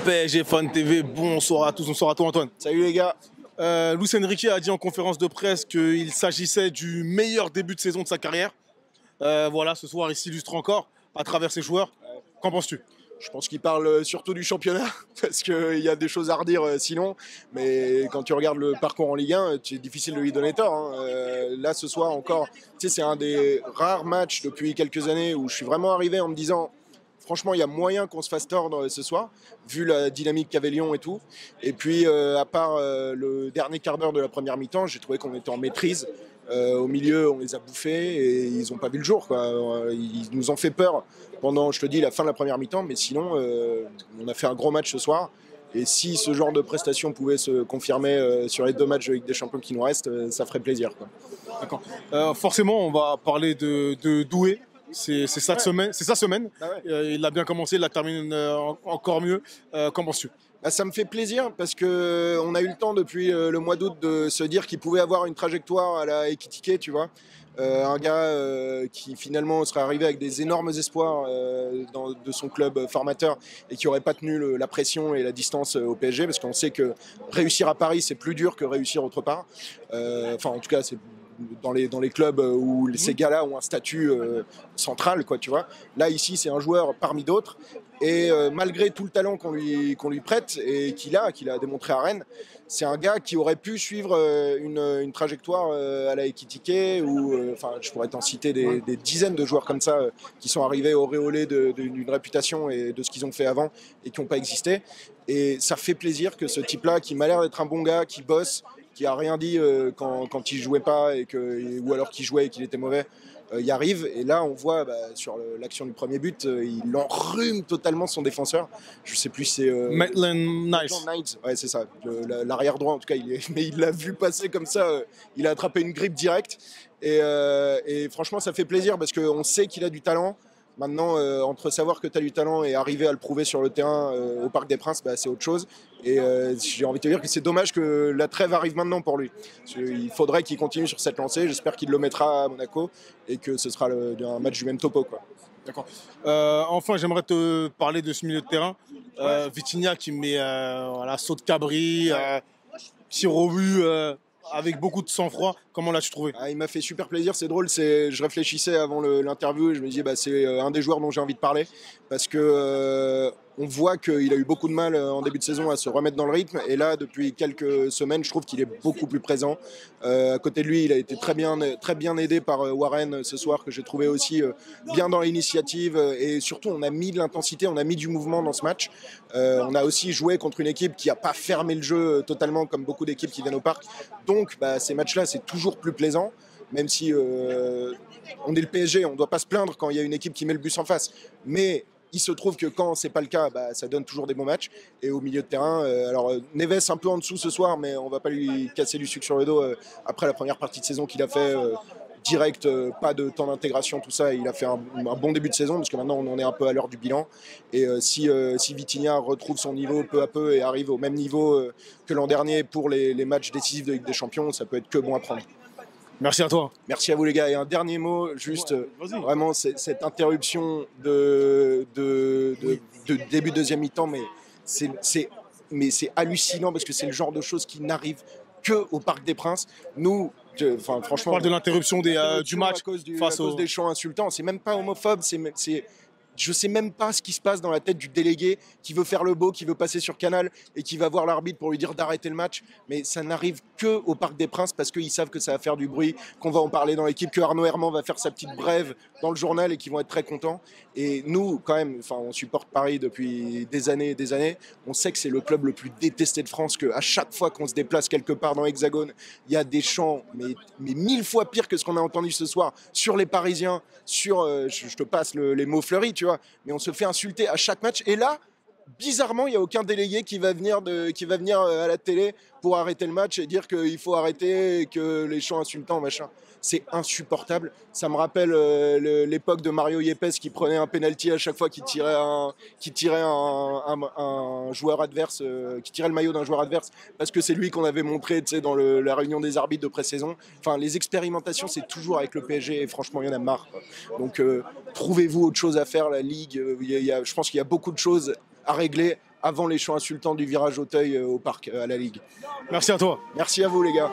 PSG Fan TV, bonsoir à tous, bonsoir à toi Antoine. Salut les gars. Luis Enrique a dit en conférence de presse qu'il s'agissait du meilleur début de saison de sa carrière. Voilà, ce soir il s'illustre encore à travers ses joueurs. Qu'en penses-tu? Je pense qu'il parle surtout du championnat, parce qu'il y a des choses à redire sinon. Mais quand tu regardes le parcours en Ligue 1, c'est difficile de lui donner tort. Là, ce soir encore, tu sais, c'est un des rares matchs depuis quelques années où je suis vraiment arrivé en me disant, franchement, il y a moyen qu'on se fasse tordre ce soir, vu la dynamique qu'avait Lyon et tout. Et puis, à part le dernier quart d'heure de la première mi-temps, j'ai trouvé qu'on était en maîtrise. Au milieu, on les a bouffés et ils n'ont pas vu le jour, quoi. Ils nous ont fait peur pendant, je te dis, la fin de la première mi-temps, mais sinon, on a fait un gros match ce soir. Et si ce genre de prestation pouvait se confirmer sur les 2 matchs de Ligue des Champions qui nous restent, ça ferait plaisir, quoi. D'accord. Forcément, on va parler de Doué. C'est sa semaine. Ah ouais. Il a bien commencé, il la termine encore mieux. Qu'en penses-tu? Ça me fait plaisir parce qu'on a eu le temps depuis le mois d'août de se dire qu'il pouvait avoir une trajectoire à la Ekitike, tu vois. Un gars qui finalement serait arrivé avec des énormes espoirs de son club formateur et qui n'aurait pas tenu la pression et la distance au PSG, parce qu'on sait que réussir à Paris c'est plus dur que réussir autre part. Enfin en tout cas c'est dans les clubs où ces gars-là ont un statut central, quoi, tu vois. Là, ici, c'est un joueur parmi d'autres. Et malgré tout le talent qu'on lui prête et qu'il a démontré à Rennes, c'est un gars qui aurait pu suivre une trajectoire à la Ekitike ou, enfin, je pourrais t'en citer des dizaines de joueurs comme ça qui sont arrivés auréolés d'une réputation et de ce qu'ils ont fait avant et qui n'ont pas existé. Et ça fait plaisir que ce type-là, qui m'a l'air d'être un bon gars, qui bosse, qui a rien dit quand il jouait pas ou alors qu'il jouait et qu'il était mauvais, y arrive. Et là, on voit sur l'action du premier but, il enrhume totalement son défenseur. Je sais plus si c'est Maitland-Niles. Ouais, c'est ça. L'arrière droit, en tout cas, mais il l'a vu passer comme ça. Il a attrapé une grippe directe. Et franchement, ça fait plaisir parce qu'on sait qu'il a du talent. Maintenant, entre savoir que tu as du talent et arriver à le prouver sur le terrain au Parc des Princes, c'est autre chose. Et j'ai envie de te dire que c'est dommage que la trêve arrive maintenant pour lui. Il faudrait qu'il continue sur cette lancée. J'espère qu'il le mettra à Monaco et que ce sera un match du même topo, quoi. D'accord. Enfin, j'aimerais te parler de ce milieu de terrain. Vitinha qui met saut de cabri, tir au but avec beaucoup de sang-froid. Comment l'as-tu trouvé? Il m'a fait super plaisir, c'est drôle. Je réfléchissais avant l'interview et je me disais c'est un des joueurs dont j'ai envie de parler parce que on voit qu'il a eu beaucoup de mal en début de saison à se remettre dans le rythme, et là depuis quelques semaines je trouve qu'il est beaucoup plus présent. À côté de lui, il a été très bien aidé par Warren ce soir, que j'ai trouvé aussi bien dans l'initiative, et surtout on a mis de l'intensité, on a mis du mouvement dans ce match. On a aussi joué contre une équipe qui n'a pas fermé le jeu totalement comme beaucoup d'équipes qui viennent au parc, donc ces matchs-là c'est toujours plus plaisant, même si on est le PSG, on ne doit pas se plaindre quand il y a une équipe qui met le bus en face, mais il se trouve que quand c'est pas le cas, ça donne toujours des bons matchs. Et au milieu de terrain, alors Neves un peu en dessous ce soir, mais on va pas lui casser du sucre sur le dos après la première partie de saison qu'il a fait direct, pas de temps d'intégration, tout ça. Il a fait un bon début de saison, parce que maintenant on en est un peu à l'heure du bilan. Et si Vitinha retrouve son niveau peu à peu et arrive au même niveau que l'an dernier pour les matchs décisifs de Ligue des Champions, ça peut être que bon à prendre. Merci à toi. Merci à vous les gars. Et un dernier mot, juste vraiment cette interruption de début de deuxième mi-temps, mais c'est hallucinant parce que c'est le genre de choses qui n'arrivent que au Parc des Princes. Nous, franchement, on parle de l'interruption du match à cause face des chants insultants. C'est même pas homophobe, je sais même pas ce qui se passe dans la tête du délégué qui veut faire le beau, qui veut passer sur Canal et qui va voir l'arbitre pour lui dire d'arrêter le match. Mais ça n'arrive que au Parc des Princes parce qu'ils savent que ça va faire du bruit, qu'on va en parler dans l'équipe, que Arnaud Herman va faire sa petite brève dans le journal et qu'ils vont être très contents. Et nous, quand même, on supporte Paris depuis des années et des années. On sait que c'est le club le plus détesté de France, qu'à chaque fois qu'on se déplace quelque part dans l'Hexagone, il y a des chants, mais 1000 fois pire que ce qu'on a entendu ce soir sur les Parisiens, je te passe les mots fleuris, tu vois. Mais on se fait insulter à chaque match. Et là, bizarrement, il n'y a aucun délégué qui va venir à la télé pour arrêter le match et dire qu'il faut arrêter et que les chants insultants, machin. C'est insupportable. Ça me rappelle l'époque de Mario Yepes qui prenait un penalty à chaque fois qu'il tirait un joueur adverse, qui tirait le maillot d'un joueur adverse, parce que c'est lui qu'on avait montré dans la réunion des arbitres de pré-saison. Enfin, les expérimentations, c'est toujours avec le PSG et franchement, il y en a marre, quoi. Donc, trouvez-vous autre chose à faire, la Ligue. Je pense qu'il y a beaucoup de choses à régler avant les chants insultants du virage Auteuil au parc, à la Ligue. Merci à toi. Merci à vous les gars.